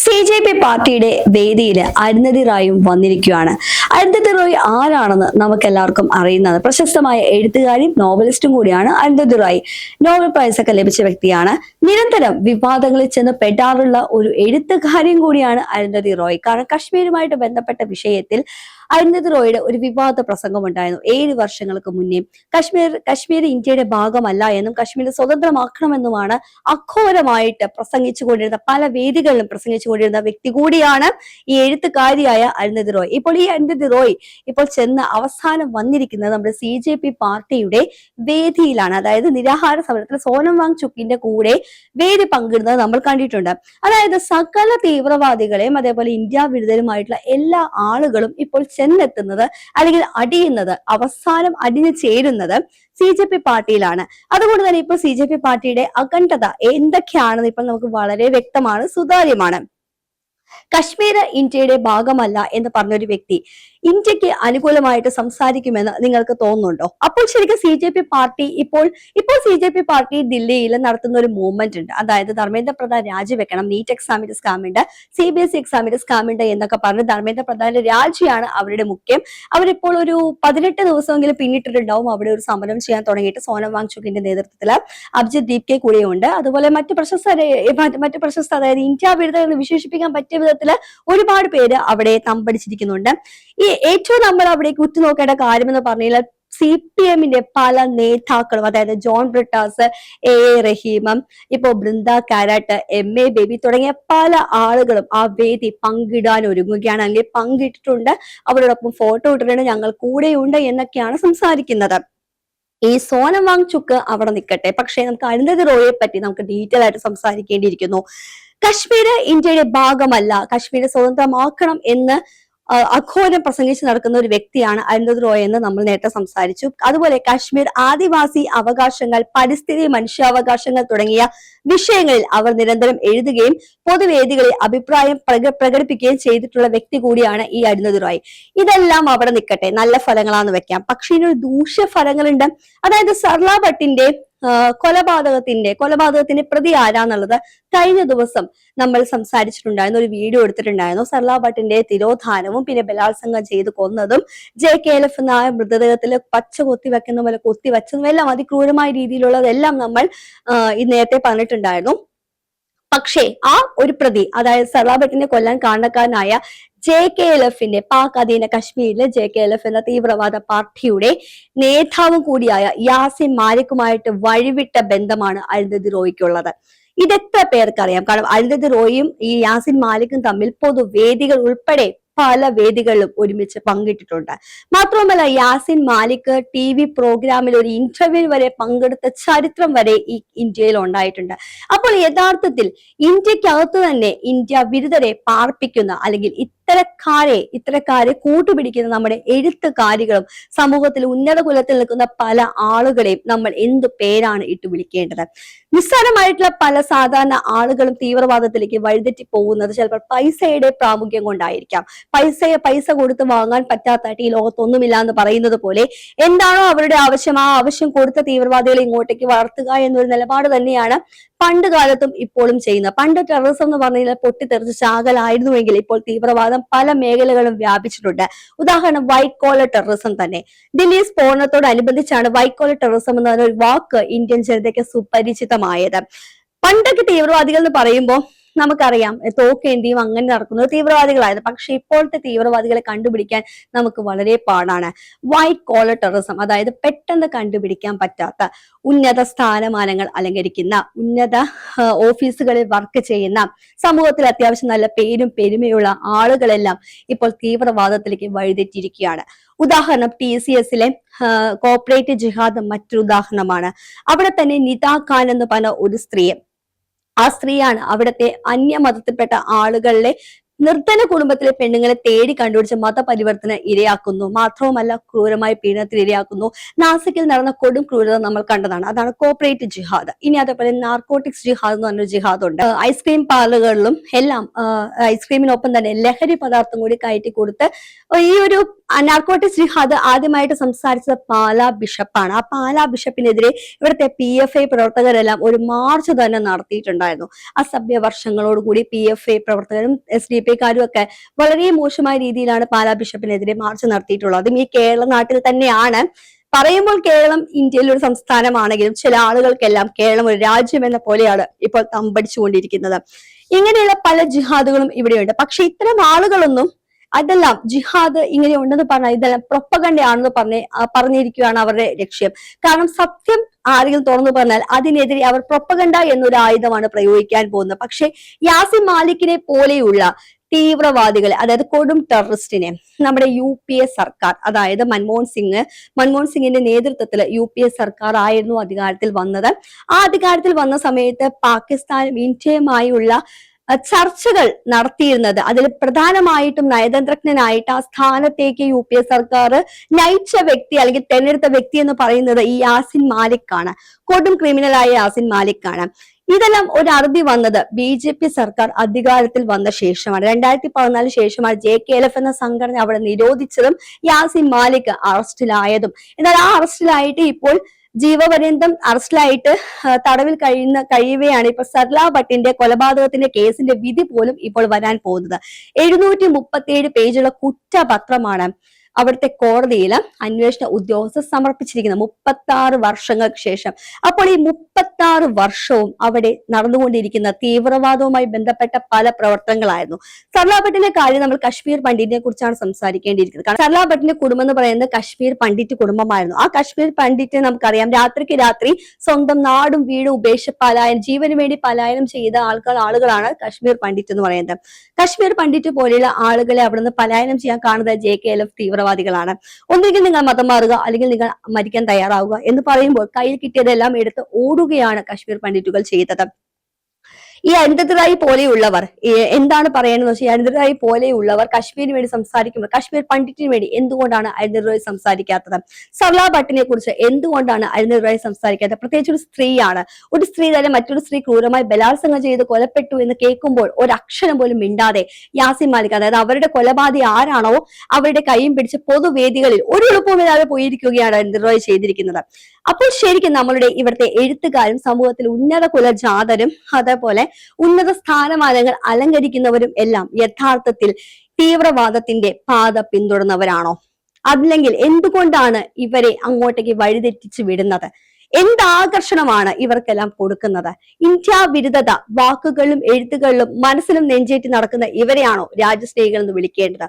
CJP പാർട്ടിയുടെ വേദിയിൽ അരുന്ധതി റായും വന്നിരിക്കുകയാണ്. അരുന്ധതി റോയ് ആരാണെന്ന് നമുക്കെല്ലാവർക്കും അറിയുന്നത്. പ്രശസ്തമായ എഴുത്തുകാരിയും നോവലിസ്റ്റും കൂടിയാണ് അരുന്ധതി റായ്. നോബൽ പ്രൈസ് ഒക്കെ ലഭിച്ച വ്യക്തിയാണ്. നിരന്തരം വിവാദങ്ങളിൽ ചെന്ന് പെടാറുള്ള ഒരു എഴുത്തുകാരിയും കൂടിയാണ് അരുന്ധതി റോയ്. കാരണം കശ്മീരുമായിട്ട് ബന്ധപ്പെട്ട വിഷയത്തിൽ അരുന്ധതി റോയുടെ ഒരു വിവാദ പ്രസംഗം ഉണ്ടായിരുന്നു 7 വർഷങ്ങൾക്ക് മുന്നേ. കശ്മീർ ഇന്ത്യയുടെ ഭാഗമല്ല എന്നും കശ്മീർ സ്വതന്ത്രമാക്കണമെന്നുമാണ് അഘോരമായിട്ട് പ്രസംഗിച്ചുകൊണ്ടിരുന്ന, പല വേദികളിലും പ്രസംഗിച്ചുകൊണ്ടിരുന്ന വ്യക്തി കൂടിയാണ് ഈ എഴുത്തുകാരിയായ അരുന്ധതി റോയ്. ഇപ്പോൾ ഈ അരുന്ധതി റോയ് ഇപ്പോൾ ചെന്ന് അവസാനം വന്നിരിക്കുന്നത് നമ്മുടെ CJP പാർട്ടിയുടെ വേദിയിലാണ്. അതായത് നിരാഹാര സമരത്തിൽ സോനം വാങ്ചുക്കിന്റെ കൂടെ വേദി പങ്കിടുന്നത് നമ്മൾ കണ്ടിട്ടുണ്ട്. അതായത് സകല തീവ്രവാദികളെയും അതേപോലെ ഇന്ത്യ വിരുദ്ധരുമായിട്ടുള്ള എല്ലാ ആളുകളും ഇപ്പോൾ ചെന്നെത്തുന്നത് അല്ലെങ്കിൽ അടിയുന്നത്, അവസാനം അടിഞ്ഞു ചേരുന്നത് CJP പാർട്ടിയിലാണ്. അതുകൊണ്ട് തന്നെ ഇപ്പോൾ CJP പാർട്ടിയുടെ അഖണ്ഡത എന്തൊക്കെയാണെന്ന് ഇപ്പോൾ നമുക്ക് വളരെ വ്യക്തമാണ്, സുതാര്യമാണ്. കശ്മീർ ഇന്ത്യയുടെ ഭാഗമല്ല എന്ന് പറഞ്ഞൊരു വ്യക്തി ഇന്ത്യക്ക് അനുകൂലമായിട്ട് സംസാരിക്കുമെന്ന് നിങ്ങൾക്ക് തോന്നുന്നുണ്ടോ? അപ്പോൾ ശരിക്കും CJP പാർട്ടി ഇപ്പോൾ CJP പാർട്ടി ദില്ലിയിൽ നടത്തുന്ന ഒരു മൂവ്മെന്റ് ഉണ്ട്. അതായത് ധർമ്മേന്ദ്ര പ്രധാൻ രാജിവെക്കണം, നീറ്റ് എക്സാമിന്റെ സ്കാമുണ്ട്, CBSE എക്സാമിന്റെ സ്കാമുണ്ട് എന്നൊക്കെ പറഞ്ഞ് ധർമ്മേന്ദ്ര പ്രധാന്റെ രാജിയാണ് അവരുടെ മുഖ്യം. അവരിപ്പോൾ ഒരു 18 ദിവസമെങ്കിലും പിന്നിട്ടിട്ടുണ്ടാവും അവിടെ ഒരു സമരം ചെയ്യാൻ തുടങ്ങിയിട്ട്. സോനം വാങ്ചുക്കിന്റെ നേതൃത്വത്തിൽ അഭിജിത് ദീപ്കെ കൂടെയുണ്ട്. അതുപോലെ മറ്റു പ്രശസ്ത അതായത് ഇന്ത്യ വിരുദ്ധ എന്ന് വിശേഷിപ്പിക്കാൻ പറ്റിയ വിധത്തില് ഒരുപാട് പേര് അവിടെ തമ്പടിച്ചിരിക്കുന്നുണ്ട്. ഈ ഏറ്റവും നമ്മൾ അവിടേക്ക് ഉറ്റുനോക്കേണ്ട കാര്യമെന്ന് പറഞ്ഞാൽ CPMന്റെ പല നേതാക്കളും, അതായത് ജോൺ ബ്രിട്ടാസ്, AA റഹീം, ഇപ്പോ ബൃന്ദ കാരാട്ട്, MA ബേബി തുടങ്ങിയ പല ആളുകളും ആ വേദി പങ്കിടാൻ ഒരുങ്ങുകയാണ്, അല്ലെങ്കിൽ പങ്കിട്ടിട്ടുണ്ട്. അവരോടൊപ്പം ഫോട്ടോ ഇട്ടിട്ടുണ്ട്, ഞങ്ങൾ കൂടെയുണ്ട് എന്നൊക്കെയാണ് സംസാരിക്കുന്നത്. ഈ സോനം വാങ്ചുക്ക് അവിടെ നിൽക്കട്ടെ, പക്ഷേ നമുക്ക് അരുന്ധതി റോയെ പറ്റി നമുക്ക് ഡീറ്റെയിൽ ആയിട്ട് സംസാരിക്കേണ്ടിയിരിക്കുന്നു. കശ്മീർ ഇന്ത്യയുടെ ഭാഗമല്ല, കശ്മീർ സ്വതന്ത്രമാക്കണം എന്ന് അഘോരം പ്രസംഗിച്ച് നടക്കുന്ന ഒരു വ്യക്തിയാണ് അരുന്ധതി റോയ് എന്ന് നമ്മൾ നേരത്തെ സംസാരിച്ചു. അതുപോലെ കശ്മീർ ആദിവാസി അവകാശങ്ങൾ, പരിസ്ഥിതി, മനുഷ്യാവകാശങ്ങൾ തുടങ്ങിയ വിഷയങ്ങളിൽ അവർ നിരന്തരം എഴുതുകയും പൊതുവേദികളിൽ അഭിപ്രായം പ്രകടിപ്പിക്കുകയും ചെയ്തിട്ടുള്ള വ്യക്തി കൂടിയാണ് ഈ അരുന്ധതി റോയ്. ഇതെല്ലാം അവിടെ നിൽക്കട്ടെ, നല്ല ഫലങ്ങളാന്ന് വെക്കാം. പക്ഷെ ഇതിനൊരു ദൂഷ്യഫലങ്ങളുണ്ട്. അതായത് സർല ഭട്ടിന്റെ കൊലപാതകത്തിന്റെ പ്രതി ആരാന്നുള്ളത് കഴിഞ്ഞ ദിവസം നമ്മൾ സംസാരിച്ചിട്ടുണ്ടായിരുന്നു, ഒരു വീഡിയോ എടുത്തിട്ടുണ്ടായിരുന്നു. സർല ഭട്ടിന്റെ തിരോധാനവും പിന്നെ ബലാത്സംഗം ചെയ്ത് കൊന്നതും JKLF എന്ന മൃതദേഹത്തിൽ പച്ച കൊത്തിവെക്കുന്ന പോലെ കൊത്തിവെച്ചതും എല്ലാം അതിക്രൂരമായ രീതിയിലുള്ളതെല്ലാം നമ്മൾ നേരത്തെ പറഞ്ഞിട്ടുണ്ടായിരുന്നു. പക്ഷേ ആ ഒരു പ്രതി, അതായത് സർല ഭട്ടിനെ കൊല്ലാൻ കാരണക്കാരനായ JKLFന്റെ പാക് അധീന കശ്മീരിലെ JKLF എന്ന തീവ്രവാദ പാർട്ടിയുടെ നേതാവും കൂടിയായ യാസിൻ മാലിക്കുമായിട്ട് വഴിവിട്ട ബന്ധമാണ് അരുന്ധതി റോയ്ക്കുള്ളത്. ഇതെത്ര പേർക്കറിയാം? കാരണം അരുന്ധതി റോയും ഈ യാസിൻ മാലിക്കും തമ്മിൽ പൊതുവേദികൾ ഉൾപ്പെടെ പല വേദികളിലും ഒരുമിച്ച് പങ്കിട്ടിട്ടുണ്ട്. മാത്രവുമല്ല യാസിൻ മാലിക് TV പ്രോഗ്രാമിൽ ഒരു ഇന്റർവ്യൂ വരെ പങ്കെടുത്ത ചരിത്രം വരെ ഈ ഇന്ത്യയിൽ ഉണ്ടായിട്ടുണ്ട്. അപ്പോൾ യഥാർത്ഥത്തിൽ ഇന്ത്യക്കകത്ത് തന്നെ ഇന്ത്യ വിരുദ്ധരെ പാർപ്പിക്കുന്ന അല്ലെങ്കിൽ ഇത്തരക്കാരെ കൂട്ടുപിടിക്കുന്ന നമ്മുടെ എഴുത്തുകാരികളും സമൂഹത്തിൽ ഉന്നത കുലത്തിൽ നിൽക്കുന്ന പല ആളുകളെയും നമ്മൾ എന്ത് പേരാണ് ഇട്ടു വിളിക്കേണ്ടത്? നിസ്സാരമായിട്ടുള്ള പല സാധാരണ ആളുകളും തീവ്രവാദത്തിലേക്ക് വഴിതെറ്റി പോകുന്നത് ചിലപ്പോൾ പൈസയുടെ പ്രാമുഖ്യം കൊണ്ടായിരിക്കാം. പൈസ കൊടുത്ത് വാങ്ങാൻ പറ്റാത്തായിട്ട് ഈ ലോകത്തൊന്നുമില്ല എന്ന് പറയുന്നത് പോലെ എന്താണോ അവരുടെ ആവശ്യം, ആ ആവശ്യം കൊടുത്ത തീവ്രവാദികളെ ഇങ്ങോട്ടേക്ക് വളർത്തുക എന്നൊരു നിലപാട് തന്നെയാണ് പണ്ട് കാലത്തും ഇപ്പോഴും ചെയ്യുന്നത്. പണ്ട് ടെററിസം എന്ന് പറഞ്ഞാൽ പൊട്ടിത്തെറിച്ച് ചാകലായിരുന്നുവെങ്കിൽ ഇപ്പോൾ തീവ്രവാദം പല മേഖലകളും വ്യാപിച്ചിട്ടുണ്ട്. ഉദാഹരണം വൈറ്റ് കോളർ ടെററിസം തന്നെ. ദില്ലി സ്ഫോടനത്തോടനുബന്ധിച്ചാണ് വൈറ്റ് കോളർ ടെററിസം എന്ന ഒരു വാക്ക് ഇന്ത്യൻ ജനതയ്ക്ക് സുപരിചിതമായത്. പണ്ടൊക്കെ തീവ്രവാദികൾ എന്ന് പറയുമ്പോൾ നമുക്കറിയാം തോക്കേന്തിയും അങ്ങനെ നടക്കുന്ന തീവ്രവാദികളായത്. പക്ഷെ ഇപ്പോഴത്തെ തീവ്രവാദികളെ കണ്ടുപിടിക്കാൻ നമുക്ക് വളരെ പാടാണ്. വൈറ്റ് കോളർ ടെററിസം, അതായത് പെട്ടെന്ന് കണ്ടുപിടിക്കാൻ പറ്റാത്ത, ഉന്നത സ്ഥാനമാനങ്ങൾ അലങ്കരിക്കുന്ന, ഉന്നത ഓഫീസുകളിൽ വർക്ക് ചെയ്യുന്ന, സമൂഹത്തിൽ അത്യാവശ്യം നല്ല പേരും പെരുമയുള്ള ആളുകളെല്ലാം ഇപ്പോൾ തീവ്രവാദത്തിലേക്ക് വഴിതെറ്റിയിരിക്കുകയാണ്. ഉദാഹരണം TCSലെ കോർപ്പറേറ്റ് ജിഹാദ് മറ്റൊരു ഉദാഹരണമാണ്. അവിടെ തന്നെ നിതാ ഖാൻ എന്ന് പറഞ്ഞ ഒരു സ്ത്രീയെ, ആ സ്ത്രീയാണ് അവിടുത്തെ അന്യമതത്തിൽപ്പെട്ട ആളുകളെ നിർധന കുടുംബത്തിലെ പെണ്ണുങ്ങളെ തേടി കണ്ടുപിടിച്ച് മതപരിവർത്തന ഇരയാക്കുന്നു. മാത്രവുമല്ല ക്രൂരമായ പീഡനത്തിന് ഇരയാക്കുന്നു. നാസിക്കിൽ നടന്ന കൊടും ക്രൂരത നമ്മൾ കണ്ടതാണ്. അതാണ് കോർപ്പറേറ്റ് ജിഹാദ്. ഇനി അതേപോലെ നാർക്കോട്ടിക്സ് ജിഹാദ് എന്ന് പറഞ്ഞൊരു ജിഹാദ് ഉണ്ട്. ഐസ്ക്രീം പാർലറുകളിലും എല്ലാം ഐസ്ക്രീമിനൊപ്പം തന്നെ ലഹരി പദാർത്ഥം കൂടി കയറ്റി കൊടുത്ത് ഈ ഒരു നാർക്കോട്ടിക്സ് ജിഹാദ് ആദ്യമായിട്ട് സംസാരിച്ചത് പാലാ ബിഷപ്പാണ്. ആ പാലാ ബിഷപ്പിനെതിരെ ഇവിടുത്തെ PFI പ്രവർത്തകരെല്ലാം ഒരു മാർച്ച് തന്നെ നടത്തിയിട്ടുണ്ടായിരുന്നു. അസഭ്യ വർഷങ്ങളോടുകൂടി PFI പ്രവർത്തകരും SDPക്കാരും ഒക്കെ വളരെ മോശമായ രീതിയിലാണ് പാലാ ബിഷപ്പിനെതിരെ മാർച്ച് നടത്തിയിട്ടുള്ളത്. അതും ഈ കേരള നാട്ടിൽ തന്നെയാണ്. പറയുമ്പോൾ കേരളം ഇന്ത്യയിലെ ഒരു സംസ്ഥാനമാണെങ്കിലും ചില ആളുകൾക്കെല്ലാം കേരളം ഒരു രാജ്യം എന്ന പോലെയാണ് ഇപ്പോൾ തമ്പടിച്ചുകൊണ്ടിരിക്കുന്നത്. ഇങ്ങനെയുള്ള പല ജിഹാദുകളും ഇവിടെയുണ്ട്. പക്ഷെ ഇത്തരം ആളുകളൊന്നും അതെല്ലാം ജിഹാദ് ഇങ്ങനെ ഉണ്ടെന്ന് പറഞ്ഞാൽ ഇതെല്ലാം പ്രൊപ്പഗണ്ടയാണെന്ന് പറഞ്ഞിരിക്കുകയാണ് അവരുടെ ലക്ഷ്യം. കാരണം സത്യം ആരെങ്കിലും തുറന്നു പറഞ്ഞാൽ അതിനെതിരെ അവർ പ്രൊപ്പഗണ്ട എന്നൊരു ആയുധമാണ് പ്രയോഗിക്കാൻ പോകുന്നത്. പക്ഷെ യാസിൻ മാലിക്കിനെ പോലെയുള്ള തീവ്രവാദികളെ, അതായത് കൊടും ടെററിസ്റ്റിനെ നമ്മുടെ UPA സർക്കാർ, അതായത് മൻമോഹൻ സിംഗിന്റെ നേതൃത്വത്തിൽ UPA സർക്കാർ ആയിരുന്നു അധികാരത്തിൽ വന്നത്. ആ അധികാരത്തിൽ വന്ന സമയത്ത് പാകിസ്ഥാനും ഇന്ത്യയുമായുള്ള ചർച്ചകൾ നടത്തിയിരുന്നത്. അതിൽ പ്രധാനമായിട്ടും നയതന്ത്രജ്ഞനായിട്ട് ആ സ്ഥാനത്തേക്ക് UPA സർക്കാർ നയിച്ച വ്യക്തി അല്ലെങ്കിൽ തെരഞ്ഞെടുത്ത വ്യക്തി എന്ന് പറയുന്നത് ഈ യാസിൻ മാലിക് ആണ്. കൊടും ക്രിമിനലായ യാസിൻ മാലിക് ആണ്. ഇതെല്ലാം ഒരു അറുതി വന്നത് BJP സർക്കാർ അധികാരത്തിൽ വന്ന ശേഷമാണ്. 2014 ശേഷമാണ് JKLF എന്ന സംഘടന അവിടെ നിരോധിച്ചതും യാസിൻ മാലിക് അറസ്റ്റിലായതും. എന്നാൽ ആ അറസ്റ്റിലായിട്ട് ഇപ്പോൾ ജീവപര്യന്തം അറസ്റ്റിലായിട്ട് തടവിൽ കഴിയുകയാണ്. ഇപ്പൊ സർല ഭട്ടിന്റെ കൊലപാതകത്തിന്റെ കേസിന്റെ വിധി പോലും ഇപ്പോൾ വരാൻ പോകുന്നത്. 737 പേജുള്ള കുറ്റപത്രമാണ് അവിടുത്തെ കോടതിയിൽ അന്വേഷണ ഉദ്യോഗസ്ഥർ സമർപ്പിച്ചിരിക്കുന്നത് 36 വർഷങ്ങൾക്ക് ശേഷം. അപ്പോൾ ഈ 36 വർഷവും അവിടെ നടന്നുകൊണ്ടിരിക്കുന്ന തീവ്രവാദവുമായി ബന്ധപ്പെട്ട പല പ്രവർത്തനങ്ങളായിരുന്നു. സർല ഭട്ടിന്റെ കാര്യം നമ്മൾ കശ്മീർ പണ്ഡിറ്റിനെ കുറിച്ചാണ് സംസാരിക്കേണ്ടിയിരിക്കുന്നത്. കാരണം സർല ഭട്ടിന്റെ കുടുംബം എന്ന് പറയുന്നത് കശ്മീർ പണ്ഡിറ്റ് കുടുംബമായിരുന്നു. ആ കശ്മീർ പണ്ഡിറ്റ് നമുക്കറിയാം, രാത്രിക്ക് രാത്രി സ്വന്തം നാടും വീടും ഉപേക്ഷിച്ച് പലായനം, ജീവന് വേണ്ടി പലായനം ചെയ്ത ആളുകളാണ് കശ്മീർ പണ്ഡിറ്റ് എന്ന് പറയുന്നത്. കശ്മീർ പണ്ഡിറ്റ് പോലെയുള്ള ആളുകളെ അവിടെ നിന്ന് പലായനം ചെയ്യാൻ കാണുന്നത് JKLF തീവ്രവാദികളാണ്. ഒന്നുകിൽ നിങ്ങൾ മതം മാറുക, അല്ലെങ്കിൽ നിങ്ങൾ മരിക്കാൻ തയ്യാറാവുക എന്ന് പറയുമ്പോൾ കയ്യിൽ കിട്ടിയതെല്ലാം എടുത്ത് ഓടുകയാണ് കശ്മീർ പണ്ഡിറ്റുകൾ ചെയ്തത്. ഈ അരുന്ധതി റായ് പോലെയുള്ളവർ എന്താണ് പറയുന്നത് വെച്ചാൽ, അരുന്ധതി റായ് പോലെയുള്ളവർ കശ്മീരിന് വേണ്ടി സംസാരിക്കുമ്പോൾ കശ്മീർ പണ്ഡിറ്റിന് വേണ്ടി എന്തുകൊണ്ടാണ് അരുന്ധതി റായ് സംസാരിക്കാത്തത്? സർല ഭട്ടിനെ കുറിച്ച് എന്തുകൊണ്ടാണ് അരുന്ധതി റായ് സംസാരിക്കാത്തത്? പ്രത്യേകിച്ച് ഒരു സ്ത്രീയാണ്. ഒരു സ്ത്രീ തന്നെ മറ്റൊരു സ്ത്രീ ക്രൂരമായി ബലാത്സംഗം ചെയ്ത് കൊലപ്പെട്ടു എന്ന് കേൾക്കുമ്പോൾ ഒരക്ഷരം പോലും മിണ്ടാതെ യാസിൻ മാലിക്, അതായത് അവരുടെ കൊലപാതകി ആരാണോ അവരുടെ കൈയും പിടിച്ച് പൊതുവേദികളിൽ ഒരു എളുപ്പമില്ലാതെ പോയിരിക്കുകയാണ് അരുന്ധതി റായ് ചെയ്തിരിക്കുന്നത്. അപ്പോൾ ശരിക്കും നമ്മളുടെ ഇവിടുത്തെ എഴുത്തുകാരും സമൂഹത്തിൽ ഉന്നത കുലജാതരും അതേപോലെ ഉന്നത സ്ഥാനമാനങ്ങൾ അലങ്കരിക്കുന്നവരും എല്ലാം യഥാർത്ഥത്തിൽ തീവ്രവാദത്തിന്റെ പാത പിന്തുടർന്നവരാണോ? അല്ലെങ്കിൽ എന്തുകൊണ്ടാണ് ഇവരെ അങ്ങോട്ടേക്ക് വഴിതെറ്റിച്ചു വിടുന്നത്? എന്താകർഷണമാണ് ഇവർക്കെല്ലാം കൊടുക്കുന്നത്? ഇന്ത്യ വിരുദ്ധത വാക്കുകളിലും എഴുത്തുകളിലും മനസ്സിലും നെഞ്ചേറ്റി നടക്കുന്ന ഇവരെയാണോ രാജ്യസ്നേഹികൾ എന്ന് വിളിക്കേണ്ടത്?